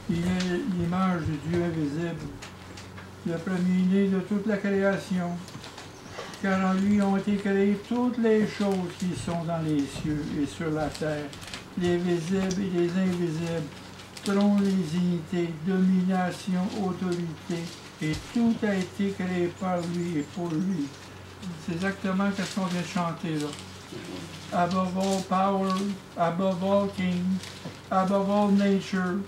Il est l'image de Dieu invisible, le premier-né de toute la création, car en lui ont été créées toutes les choses qui sont dans les cieux et sur la terre, les visibles et les invisibles, trônes, les unités, domination, autorité, et tout a été créé par lui et pour lui. C'est exactement ce qu'on vient de chanter là. Above all power, above all king, above all nature,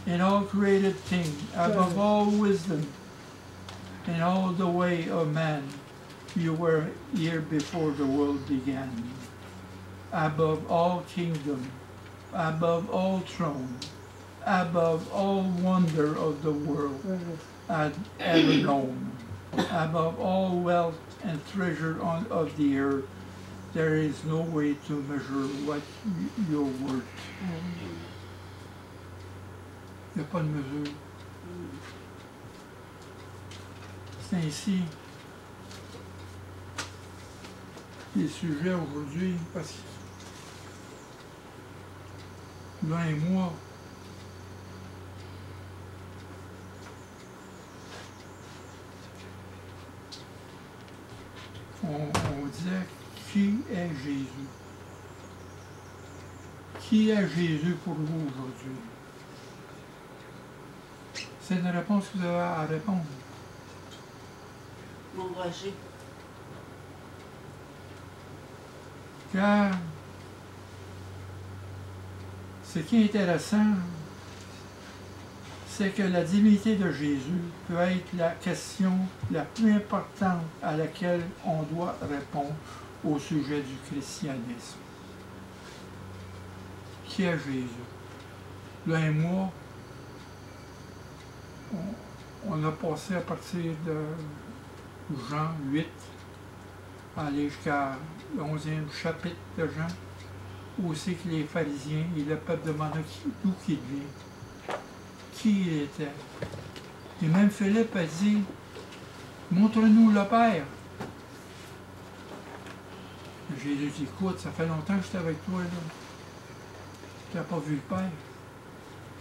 in all created things, above all wisdom, in all the way of man, you were here before the world began. Above all kingdom, above all throne, above all wonder of the world I'd ever known, above all wealth and treasure of the earth, there is no way to measure what you're worth. Il n'y a pas de mesure. C'est ainsi les sujets aujourd'hui, parce que l'un et moi, on disait qui est Jésus? Qui est Jésus pour vous aujourd'hui? C'est une réponse que vous avez à répondre. M'engager. Car ce qui est intéressant, c'est que la divinité de Jésus peut être la question la plus importante à laquelle on doit répondre au sujet du christianisme. Qui est Jésus? Là et moi, on a passé à partir de Jean 8, aller jusqu'à le 11e chapitre de Jean, où c'est que les pharisiens et le peuple demandaient d'où qu'il vient, qui il était. Et même Philippe a dit, montre-nous le Père. Jésus dit, écoute, ça fait longtemps que j'étais avec toi, là. Tu n'as pas vu le Père.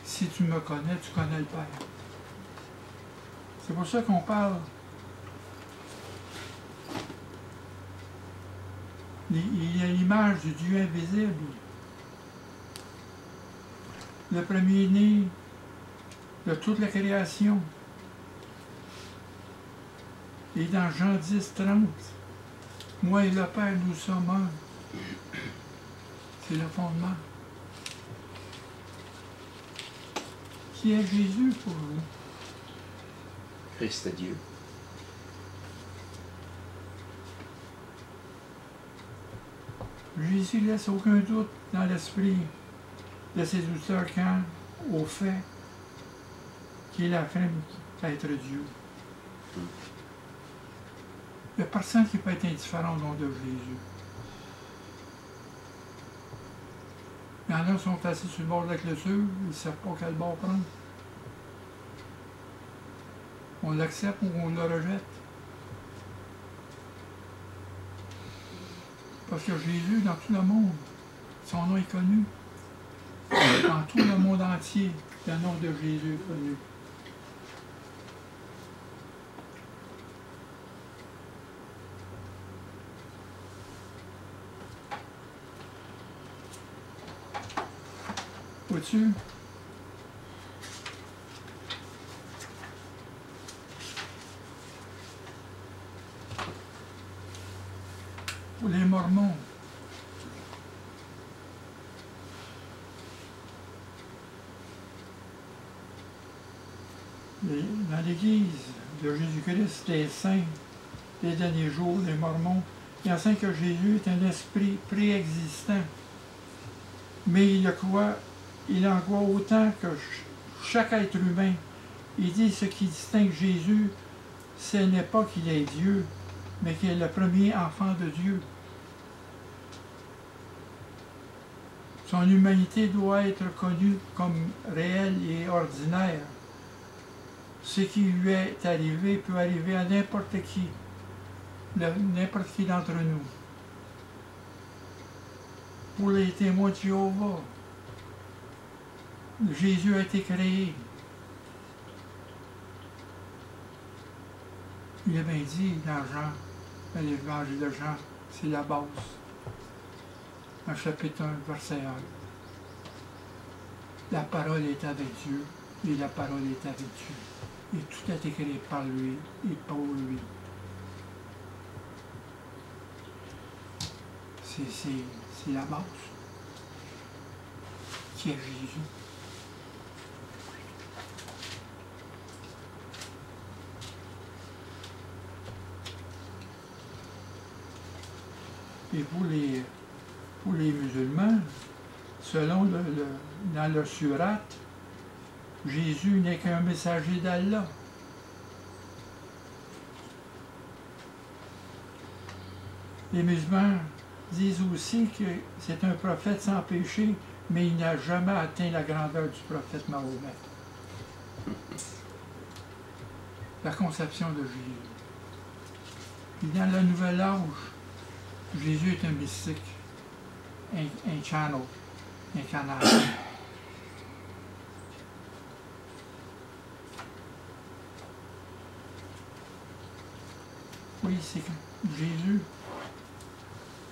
Si tu me connais, tu connais le Père. C'est pour ça qu'on parle. Il y a l'image du Dieu invisible. Le premier-né de toute la création. Et dans Jean 10, 30, moi et le Père, nous sommes un. C'est le fondement. Qui est Jésus pour vous? Christ est Dieu. Jésus ne laisse aucun doute dans l'esprit de ses auditeurs quant au fait qu'il affirme être Dieu. Il n'y a personne qui peut être indifférent au nom de Jésus. Il y en a qui sont assis sur le bord de la clôture, ils ne savent pas quel bord prendre. On l'accepte ou on le rejette. Parce que Jésus, dans tout le monde, son nom est connu. Dans tout le monde entier, le nom de Jésus est connu. Vois-tu? Pour les Mormons, dans l'Église de Jésus-Christ, les saints des derniers jours, les Mormons, ils enseignent que Jésus est un esprit préexistant. Mais il en croit autant que chaque être humain. Il dit ce qui distingue Jésus, ce n'est pas qu'il est Dieu, mais qu'il est le premier enfant de Dieu. Son humanité doit être connue comme réelle et ordinaire. Ce qui lui est arrivé peut arriver à n'importe qui d'entre nous. Pour les témoins de Jéhovah, Jésus a été créé Il a bien dit dans Jean, dans l'évangile de Jean, c'est la base. Dans chapitre 1, verset 1. La parole est avec Dieu, et la parole est avec Dieu. Et tout est écrit par lui et pour lui. C'est la base qui est Jésus. Et pour les musulmans, selon dans le surat, Jésus n'est qu'un messager d'Allah. Les musulmans disent aussi que c'est un prophète sans péché, mais il n'a jamais atteint la grandeur du prophète Mahomet. La conception de Jésus. Puis dans le nouvel âge, Jésus est un mystique, un channel, un canal. Oui, c'est Jésus.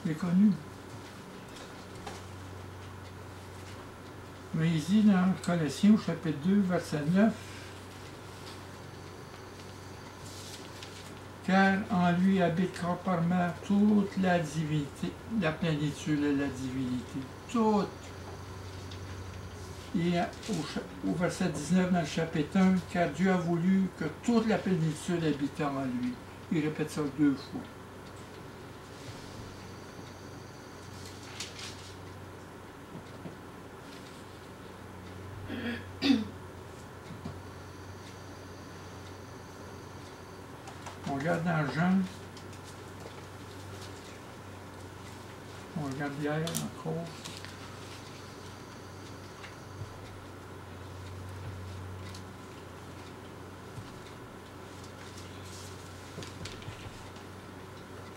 Il est connu. Mais il dit dans Colossiens, au chapitre 2, verset 9, car en lui habite corporellement toute la divinité, la plénitude de la divinité. Toute. Et au verset 19 dans le chapitre 1, car Dieu a voulu que toute la plénitude habite en lui. Il répète ça 2 fois. On regarde dans Jean. On regarde hier encore.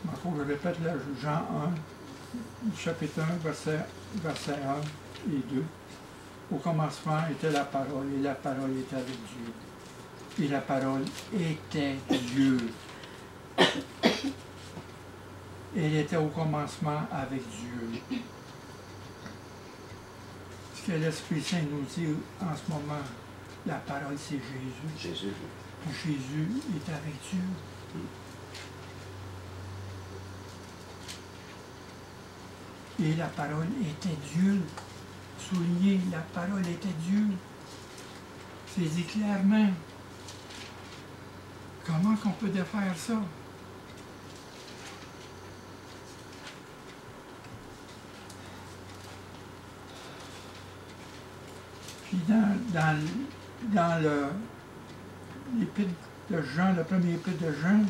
Encore, je répète là, Jean 1, chapitre 1, verset 1 et 2. Au commencement était la parole, et la parole était avec Dieu. Et la parole était Dieu. Elle était au commencement avec Dieu. Ce que l'Esprit Saint nous dit en ce moment, la parole c'est Jésus. Jésus. Jésus est avec Dieu. Et la parole était Dieu. Souligné, la parole était Dieu. C'est dit clairement. Comment qu'on peut défaire ça? Puis dans l'épître de Jean, le premier épître de Jean,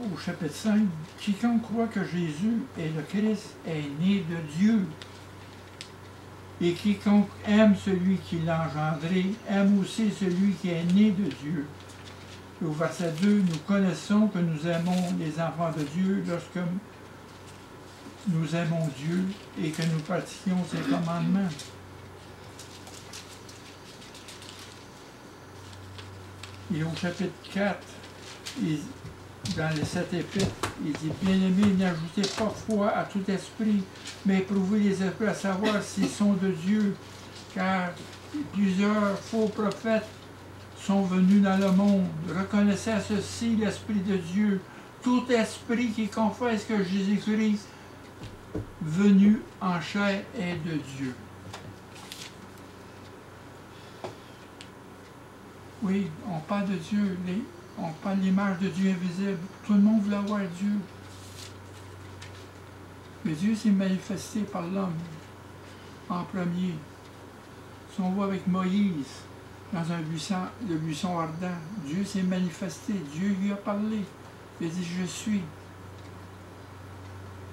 au chapitre 5, quiconque croit que Jésus est le Christ est né de Dieu. Et quiconque aime celui qui l'a engendré, aime aussi celui qui est né de Dieu. Et au verset 2, nous connaissons que nous aimons les enfants de Dieu lorsque nous aimons Dieu et que nous pratiquions ses commandements. Et au chapitre 4, dans les 7 épîtres, il dit « Bien-aimés, n'ajoutez pas foi à tout esprit, mais éprouvez les esprits à savoir s'ils sont de Dieu, car plusieurs faux prophètes sont venus dans le monde. Reconnaissez à ceci l'Esprit de Dieu. Tout esprit qui confesse que Jésus-Christ, venu en chair, est de Dieu. » Oui, on parle de Dieu, on parle de l'image de Dieu invisible. Tout le monde voulait voir Dieu. Mais Dieu s'est manifesté par l'homme en premier. Si on voit avec Moïse dans le buisson ardent, Dieu s'est manifesté, Dieu lui a parlé. Il a dit « Je suis ».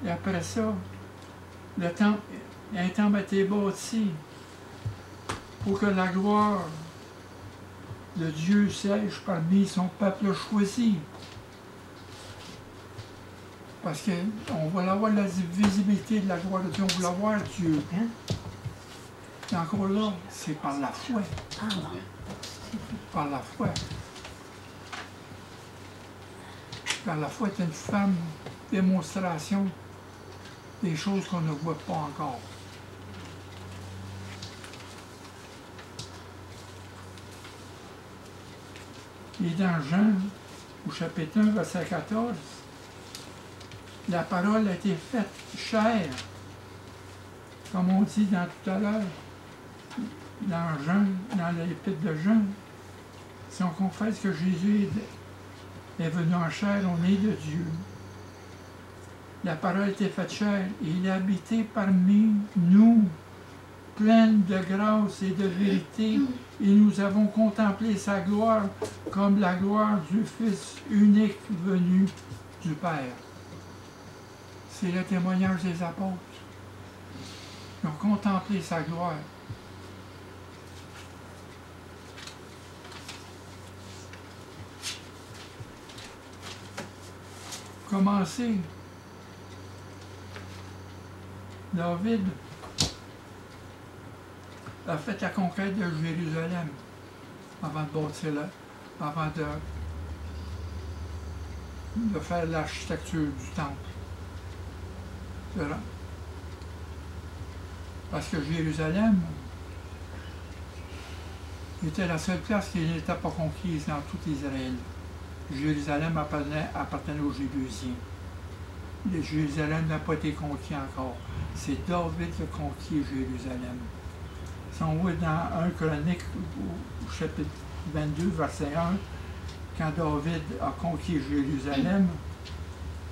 Et après ça, un temple a été bâti pour que la gloire de Dieu siège parmi son peuple choisi. Parce qu'on va avoir la visibilité de la gloire de Dieu, on va voir Dieu. Et encore là, c'est par la foi. Par la foi. car la foi est une femme démonstration des choses qu'on ne voit pas encore. Et dans Jean, au chapitre 1, verset 14, la parole a été faite chair, comme on dit dans tout à l'heure, dans Jean, dans l'épître de Jean. Si on confesse que Jésus est venu en chair, on est de Dieu. La parole a été faite chair et il a habité parmi nous, pleine de grâce et de vérité, et nous avons contemplé sa gloire comme la gloire du Fils unique venu du Père. C'est le témoignage des apôtres. Ils ont contemplé sa gloire. Commencez. David a fait la conquête de Jérusalem avant de bâtir avant de faire l'architecture du temple. Parce que Jérusalem était la seule place qui n'était pas conquise dans tout Israël. Jérusalem appartenait aux Jébusiens. Jérusalem n'a pas été conquis encore. C'est David qui a conquis Jérusalem. Si on voit dans 1 Chronique, au chapitre 22, verset 1, quand David a conquis Jérusalem,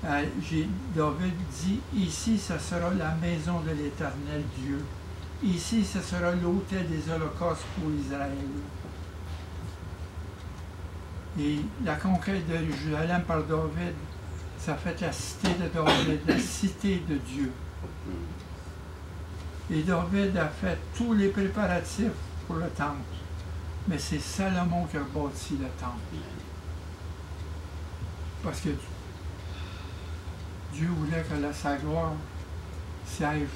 David dit, ici, ce sera la maison de l'Éternel Dieu. Ici, ce sera l'autel des holocaustes pour Israël. Et la conquête de Jérusalem par David, ça fait la cité de David, la cité de Dieu. Et David a fait tous les préparatifs pour le temple. Mais c'est Salomon qui a bâti le temple. Parce que Dieu voulait que sa gloire siège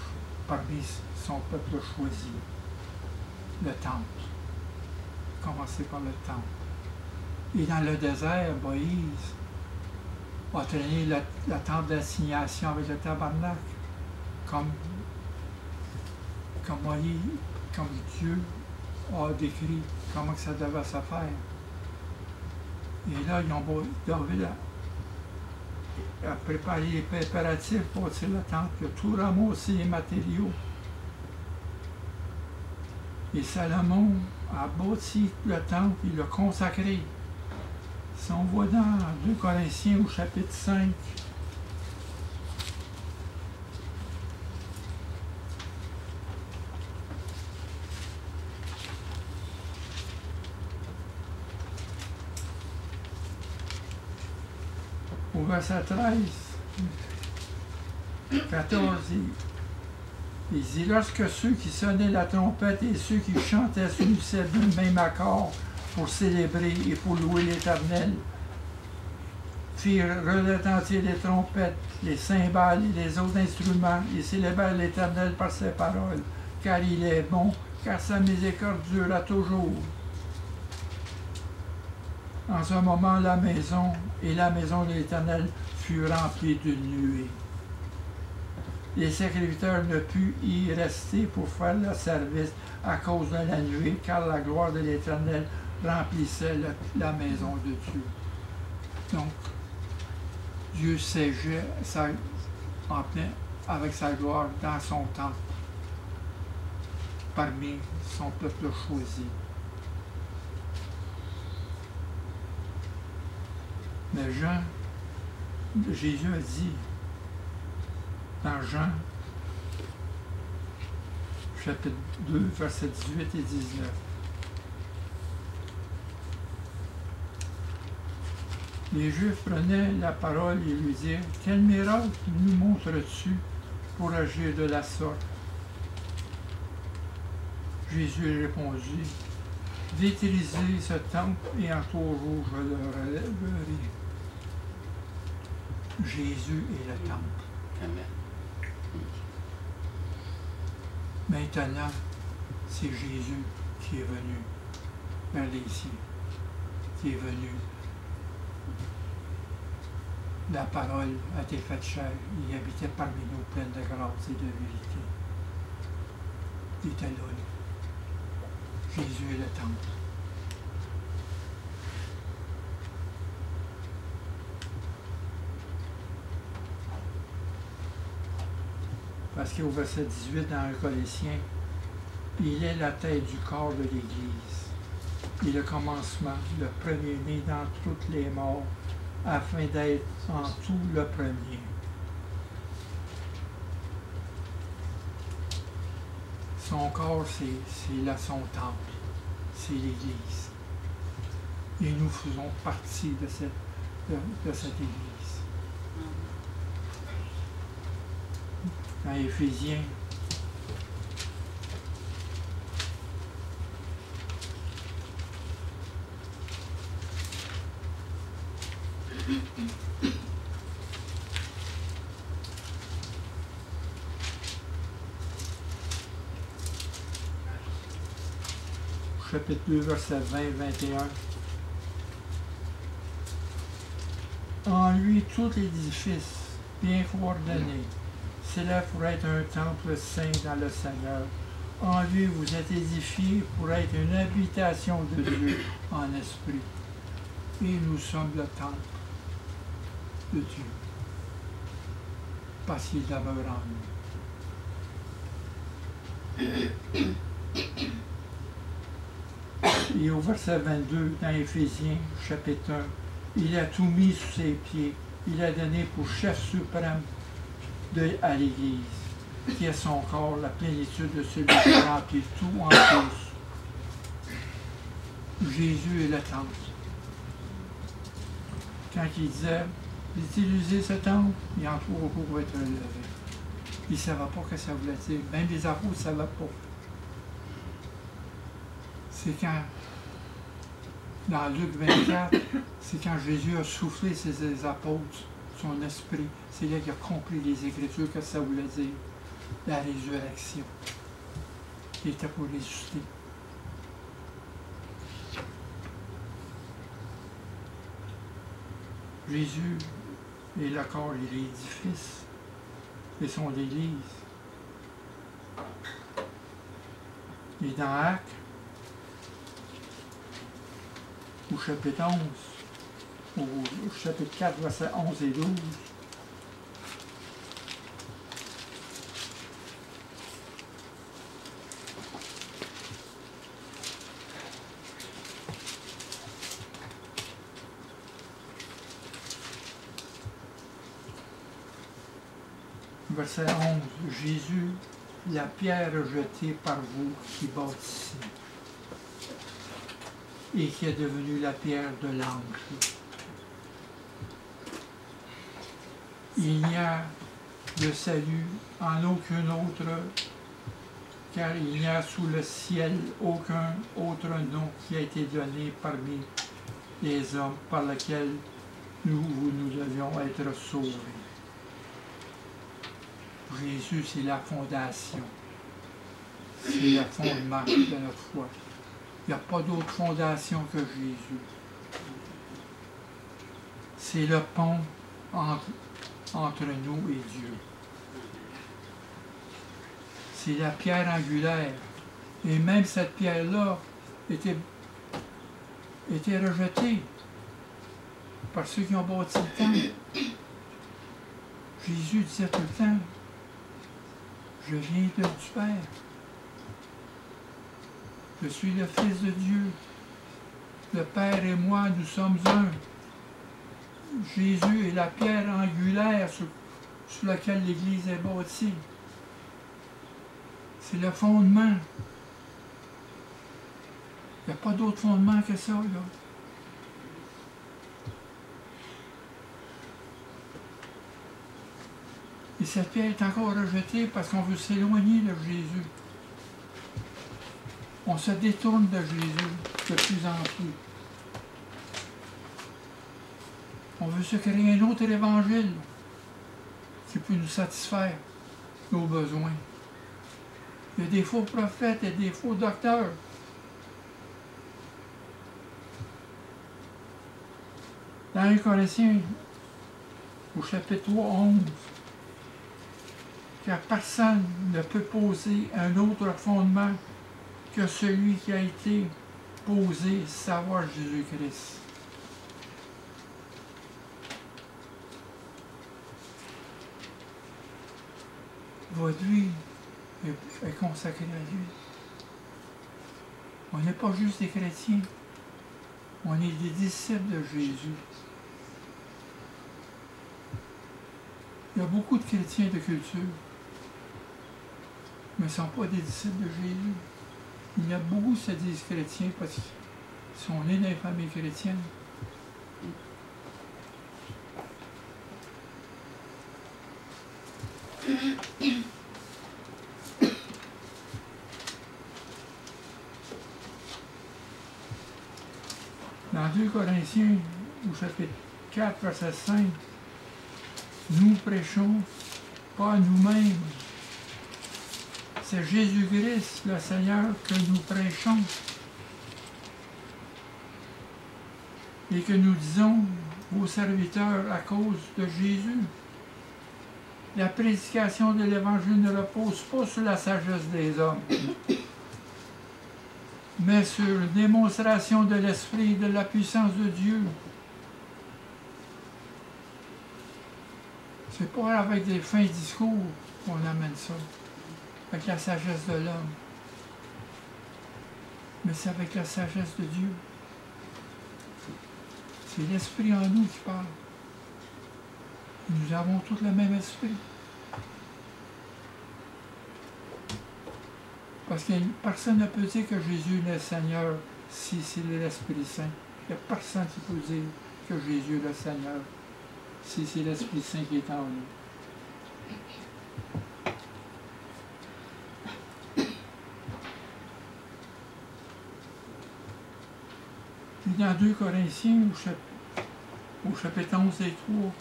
parmi son peuple choisi. Le temple. Commencer par le temple. Et dans le désert, Moïse a traîné la tente d'assignation avec le tabernacle, comme Moïse, comme Dieu a décrit comment que ça devait se faire. Et là, David a préparé les préparatifs pour bâtir le temple, il a tout ramassé les matériaux. Et Salomon a bâti le temple, il l'a consacré. Si on voit dans 2 Corinthiens au chapitre 5, au verset 13, 14, il dit, lorsque ceux qui sonnaient la trompette et ceux qui chantaient s'unissaient d'un même accord pour célébrer et pour louer l'Éternel, firent retentir les trompettes, les cymbales et les autres instruments, et célébrèrent l'Éternel par ses paroles, car il est bon, car sa miséricorde dure toujours. En ce moment, la maison de l'Éternel fut remplie d'une nuée. Les serviteurs ne purent y rester pour faire le service à cause de la nuée, car la gloire de l'Éternel remplissait la maison de Dieu. Donc, Dieu siégeait avec sa gloire dans son temple, parmi son peuple choisi. Mais Jésus a dit, dans Jean, chapitre 2, versets 18 et 19, les Juifs prenaient la parole et lui dirent, « Quel miracle nous montres-tu pour agir de la sorte? » Jésus répondit, « Détruisez ce temple et en 3 jours je le relèverai. » Jésus est le temple. Amen. Maintenant, c'est Jésus qui est venu vers les cieux, qui est venu la parole a été faite chair, il habitait parmi nous pleine de grâce et de vérité. Il était là. Jésus est le temple. Parce qu'au verset 18 dans le Colossien, il est la tête du corps de l'Église. Il est le commencement, le premier-né dans toutes les morts, afin d'être en tout le premier. Son corps, c'est là son temple, c'est l'Église. Et nous faisons partie de cette Église. Dans Éphésiens, chapitre 2, verset 20-21. En lui, tout l'édifice, bien coordonné, s'élève pour être un temple saint dans le Seigneur. En lui, vous êtes édifiés pour être une habitation de Dieu en esprit. Et nous sommes le temple de Dieu, parce qu'il demeure en nous. Et au verset 22, dans Éphésiens, chapitre 1, il a tout mis sous ses pieds. Il a donné pour chef suprême à l'Église, qui est son corps, la plénitude de celui qui remplit tout en tous. Jésus est le temple. Quand il disait, utilisez ce temple, il en faut beaucoup pour être levé. Il ne savait pas ce que ça voulait dire. Même les apôtres ne savaient pas. C'est quand, dans Luc 24, c'est quand Jésus a soufflé ses apôtres, son esprit. C'est là qu'il a compris les Écritures, que ça voulait dire. La résurrection. Il était pour ressusciter. Jésus est le corps et l'édifice et son Église. Et dans Actes, au chapitre 11, au chapitre 4, versets 11 et 12, verset 11, Jésus, la pierre rejetée par vous qui bâtissez, et qui est devenue la pierre de l'angle. Il n'y a de salut en aucun autre, car il n'y a sous le ciel aucun autre nom qui a été donné parmi les hommes par lequel nous devions être sauvés. Jésus, c'est la fondation. C'est le fondement de notre foi. Il n'y a pas d'autre fondation que Jésus. C'est le pont entre nous et Dieu. C'est la pierre angulaire. Et même cette pierre-là était rejetée par ceux qui ont bâti le temple. Jésus disait tout le temps, je viens du Père. Je suis le Fils de Dieu. Le Père et moi, nous sommes un. Jésus est la pierre angulaire sur laquelle l'Église est bâtie. C'est le fondement. Il n'y a pas d'autre fondement que ça, là. Et cette pierre est encore rejetée parce qu'on veut s'éloigner de Jésus. On se détourne de Jésus de plus en plus. On veut se créer un autre évangile qui peut nous satisfaire nos besoins. Il y a des faux prophètes et des faux docteurs. Dans les Colossiens, au chapitre 3, 11, car personne ne peut poser un autre fondement que celui qui a été posé, savoir Jésus-Christ. Votre vie est consacrée à lui. On n'est pas juste des chrétiens, on est des disciples de Jésus. Il y a beaucoup de chrétiens de culture, mais ils ne sont pas des disciples de Jésus. Il y a beaucoup qui se disent chrétiens parce qu'ils sont nés dans les familles chrétiennes. Dans 2 Corinthiens, au chapitre 4, verset 5, nous prêchons pas nous-mêmes. C'est Jésus-Christ, le Seigneur, que nous prêchons. Et que nous disons aux serviteurs à cause de Jésus. La prédication de l'Évangile ne repose pas sur la sagesse des hommes, mais sur la démonstration de l'Esprit et de la puissance de Dieu. C'est pas avec des fins discours qu'on amène ça, avec la sagesse de l'homme, mais c'est avec la sagesse de Dieu. C'est l'Esprit en nous qui parle. Nous avons tous le même esprit. Parce que personne ne peut dire que Jésus est le Seigneur si c'est l'Esprit Saint. Il n'y a personne qui peut dire que Jésus est le Seigneur si c'est l'Esprit Saint qui est en nous. Puis dans 2 Corinthiens, au chapitre 11 et 3,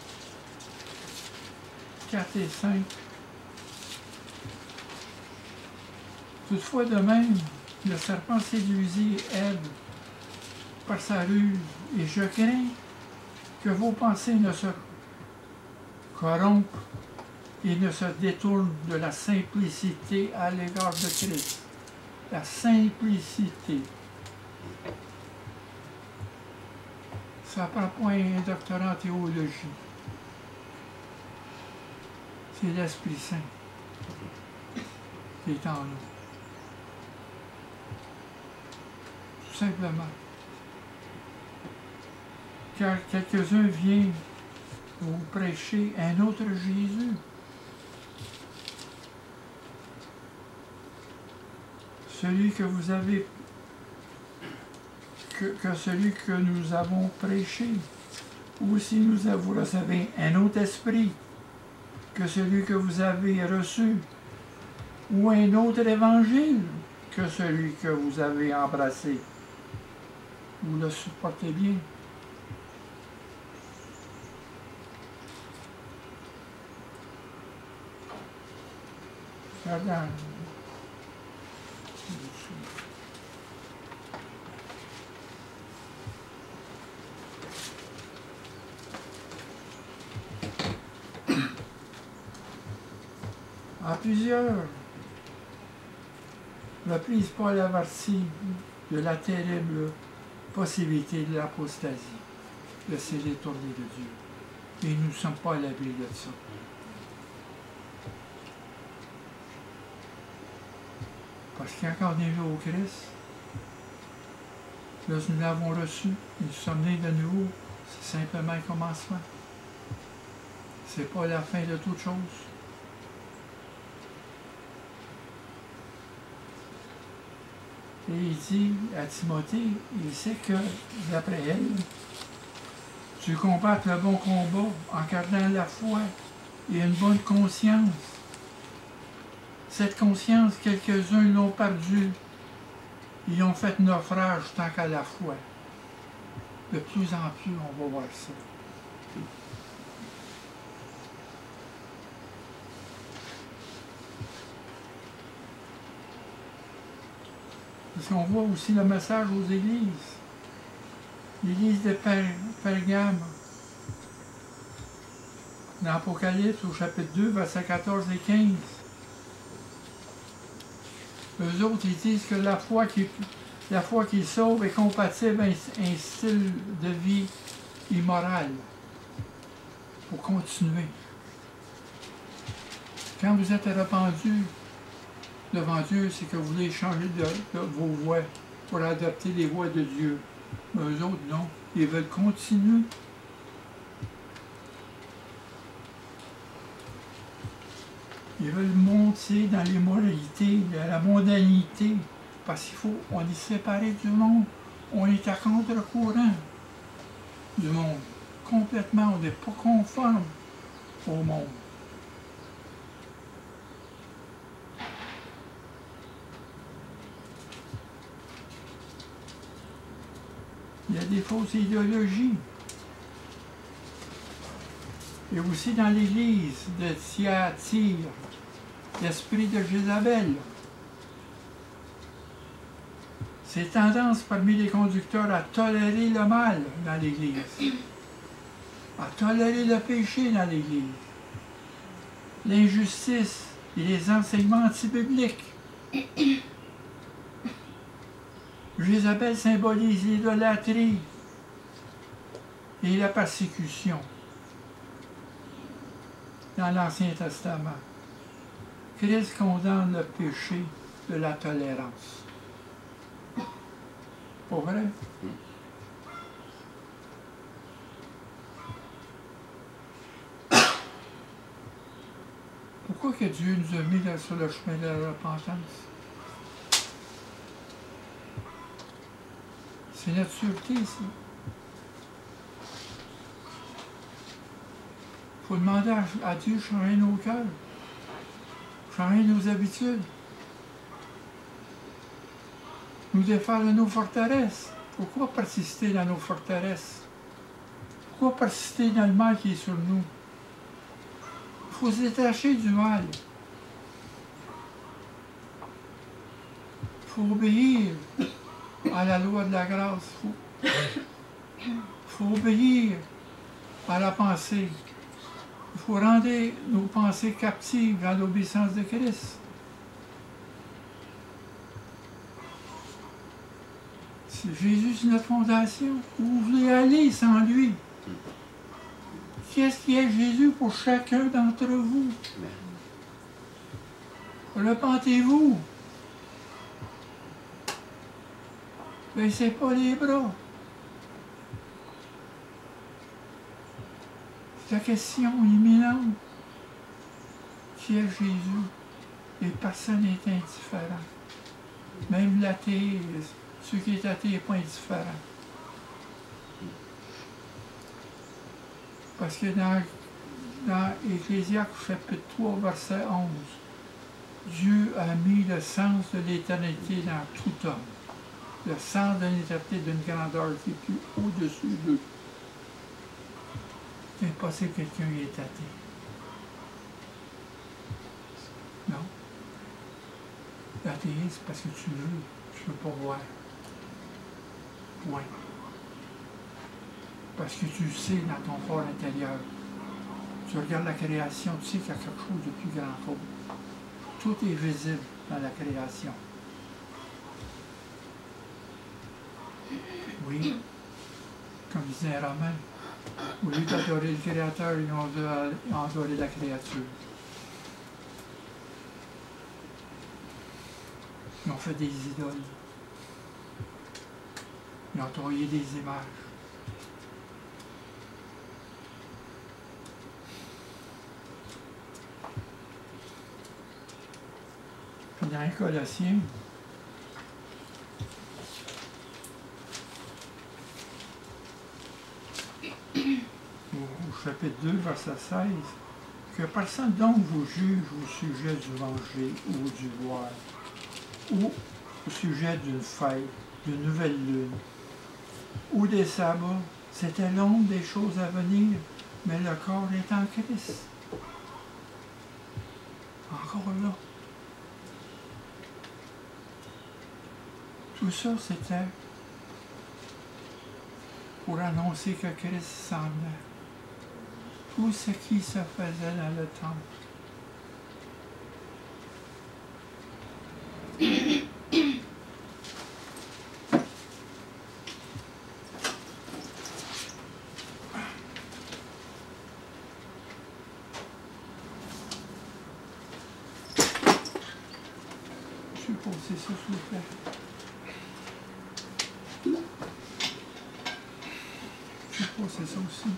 4 et 5, toutefois de même, le serpent séduisit Ève par sa ruse, et je crains que vos pensées ne se corrompent et ne se détournent de la simplicité à l'égard de Christ. La simplicité. Ça ne prend pas un doctorat en théologie. C'est l'Esprit Saint qui est en nous. Tout simplement. Car quelques-uns viennent vous prêcher un autre Jésus. Celui que vous avez, que celui que nous avons prêché. Ou si vous recevez un autre esprit que celui que vous avez reçu, ou un autre évangile que celui que vous avez embrassé. Vous le supportez bien. Regarde. À plusieurs reprises, Paul avertit de la terrible possibilité de l'apostasie, de se détourner de Dieu. Et nous ne sommes pas à l'abri de ça. Parce que quand on est venu au Christ, là, nous l'avons reçu, nous sommes nés de nouveau, c'est simplement un commencement. C'est pas la fin de toute chose. Et il dit à Timothée, il sait que, d'après elle, tu combattes le bon combat en gardant la foi et une bonne conscience. Cette conscience, quelques-uns l'ont perdue. Ils ont fait naufrage tant qu'à la foi. De plus en plus, on va voir ça. Parce qu'on voit aussi le message aux églises. L'église de Pergame. dans l'Apocalypse, au chapitre 2, versets 14 et 15. Eux autres, ils disent que la foi qui sauve est compatible avec un style de vie immoral. Pour continuer. Quand vous êtes arrependu devant Dieu, c'est que vous voulez changer de vos voies pour adopter les voies de Dieu. Mais eux autres, non. Ils veulent continuer. Ils veulent monter dans l'immoralité, la mondanité, parce qu'il faut, on est séparé du monde. On est à contre-courant du monde. Complètement, on n'est pas conforme au monde. Il y a des fausses idéologies. Et aussi dans l'église de Thyatire, l'esprit de Jézabel. Ces tendances parmi les conducteurs à tolérer le mal dans l'église, à tolérer le péché dans l'église, l'injustice et les enseignements antibibliques. Jézabel symbolise l'idolâtrie et la persécution dans l'Ancien Testament. Christ condamne le péché de la tolérance. Pas vrai? Pourquoi que Dieu nous a mis là sur le chemin de la repentance? C'est notre sûreté, ça. Il faut demander à Dieu de changer nos cœurs, changer nos habitudes, nous défaire de nos forteresses. Pourquoi persister dans nos forteresses? Pourquoi persister dans le mal qui est sur nous? Il faut se détacher du mal. Il faut obéir à la loi de la grâce. Il faut obéir à la pensée. Il faut rendre nos pensées captives à l'obéissance de Christ. Jésus, c'est notre fondation. Où vous voulez aller sans lui? Qu'est-ce qui est Jésus pour chacun d'entre vous? Repentez-vous. Baissez pas les bras. C'est la question imminente. Qui est Jésus? Et personne n'est indifférent. Même l'athée, ceux qui sont athées, n'est pas indifférent. Parce que dans Ecclésiaste chapitre 3, verset 11, Dieu a mis le sens de l'éternité dans tout homme. Le sens de l'éternité d'une grandeur qui est plus au-dessus d'eux. C'est impossible que quelqu'un y est athée. Non. L'athéisme, c'est parce que tu veux pas voir. Point. Parce que tu sais dans ton fort intérieur. Tu regardes la création, tu sais qu'il y a quelque chose de plus grand qu'autre. Tout est visible dans la création. Oui, comme disait un Romain, au lieu d'adorer le Créateur, ils ont adoré la créature. Ils ont fait des idoles. Ils ont taillé des images. Puis dans les Colossiens, au chapitre 2, verset 16, que personne donc vous juge au sujet du manger ou du boire, ou au sujet d'une fête, d'une nouvelle lune, ou des sabbats. C'était l'ombre des choses à venir, mais le corps est en Christ. Encore là. Tout ça, c'était pour annoncer que Christ s'en venait. Où c'est qui se faisait dans le temple? Je vais poser ça, s'il vous plaît. Je vais poser ça aussi.